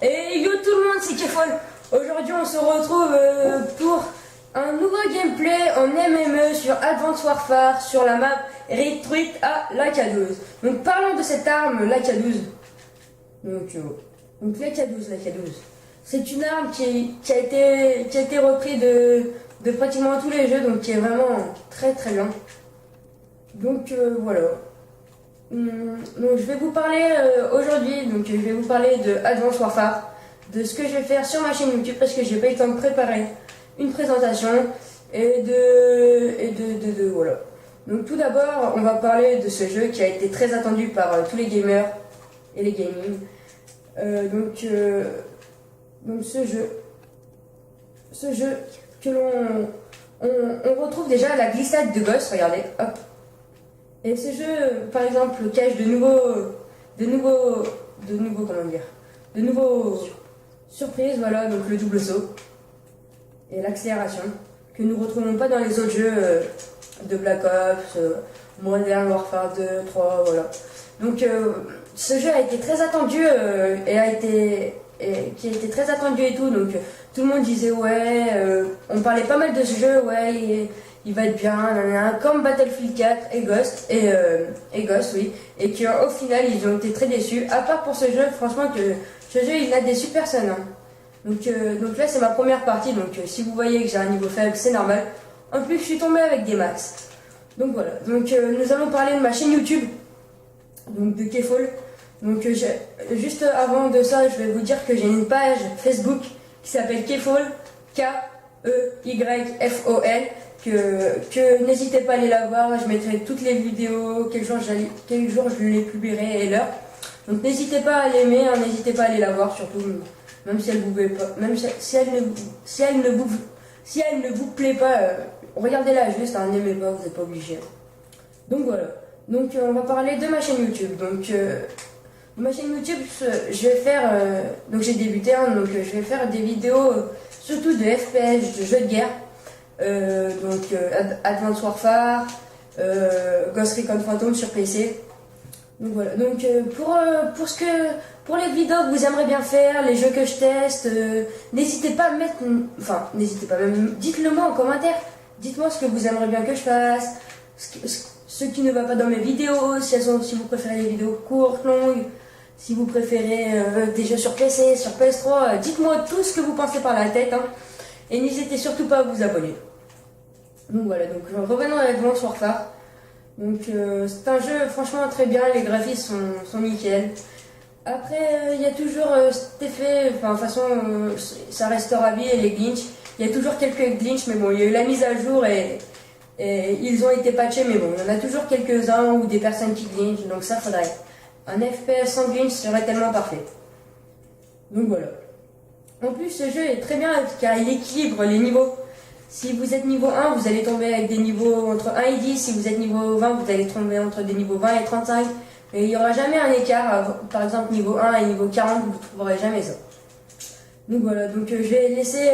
Et yo tout le monde, c'est Kefol. Aujourd'hui on se retrouve pour un nouveau gameplay en MME sur Advanced Warfare sur la map Retreat à l'AK-12. Donc parlons de cette arme, l'AK-12. Donc l'AK-12. C'est une arme qui a été reprise de pratiquement tous les jeux, donc qui est vraiment très très bien. Donc voilà. Donc je vais vous parler aujourd'hui, donc je vais vous parler de Advanced Warfare, de ce que je vais faire sur ma chaîne YouTube parce que j'ai pas eu le temps de préparer une présentation et de voilà. Donc tout d'abord, on va parler de ce jeu qui a été très attendu par tous les gamers et les gaming. Donc ce jeu que on retrouve déjà à la glissade de Ghost, regardez, hop. Et ce jeu, par exemple, cache de nouveaux surprises, voilà, donc le double saut et l'accélération que nous retrouvons pas dans les autres jeux de Black Ops, Modern Warfare 2, 3, voilà. Donc ce jeu a été très attendu qui a été très attendu et tout, donc tout le monde disait ouais, on parlait pas mal de ce jeu, ouais, il va être bien, comme Battlefield 4 et Ghost, oui, et qu'au final ils ont été très déçus, à part pour ce jeu, franchement que ce jeu il a des super scènes, hein. Donc là c'est ma première partie, donc si vous voyez que j'ai un niveau faible, c'est normal. En plus je suis tombé avec des max. Donc voilà, donc nous allons parler de ma chaîne YouTube, donc de Kefol. Donc juste avant de ça, je vais vous dire que j'ai une page Facebook qui s'appelle Kefol, Keyfol, que n'hésitez pas à aller la voir, je mettrai toutes les vidéos, quel jour je les publierai et l'heure. Donc n'hésitez pas à l'aimer, hein, n'hésitez pas à aller la voir, surtout même si elle vous plaît pas, même si elle ne vous plaît pas, regardez-la juste, hein, n'aimez pas, vous n'êtes pas obligé. Donc voilà. Donc on va parler de ma chaîne YouTube. Donc ma chaîne YouTube, je vais faire, donc j'ai débuté, hein, donc je vais faire des vidéos surtout de FPS, de jeux de guerre. Advanced Warfare, Ghost Recon Phantom sur PC. Donc voilà. Donc pour les vidéos que vous aimeriez bien faire, les jeux que je teste, n'hésitez pas à mettre, même dites-le moi en commentaire. Dites-moi ce que vous aimeriez bien que je fasse, ce qui ne va pas dans mes vidéos, si vous préférez les vidéos courtes, longues, si vous préférez des jeux sur PC, sur PS3, dites-moi tout ce que vous pensez par la tête, hein. Et n'hésitez surtout pas à vous abonner. Donc voilà, donc revenons à Advanced Warfare. Donc c'est un jeu franchement très bien, les graphismes sont nickel. Après il y a toujours cet effet, enfin de toute façon ça restera vie et les glitches. Il y a toujours quelques glitches, mais bon, il y a eu la mise à jour et ils ont été patchés, mais bon, il y en a toujours quelques-uns ou des personnes qui glitchent, donc ça faudrait. Un FPS sans glitch serait tellement parfait. Donc voilà. En plus, ce jeu est très bien car il équilibre les niveaux. Si vous êtes niveau 1, vous allez tomber avec des niveaux entre 1 et 10. Si vous êtes niveau 20, vous allez tomber entre des niveaux 20 et 35. Et il n'y aura jamais un écart. Par exemple, niveau 1 et niveau 40, vous ne trouverez jamais ça. Donc voilà, donc je vais laisser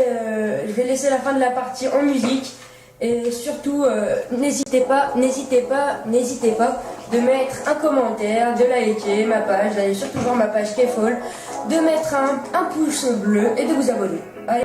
la fin de la partie en musique. Et surtout, n'hésitez pas de mettre un commentaire, de liker ma page, d'aller surtout voir ma page Kefol, de mettre un pouce bleu et de vous abonner. Allez.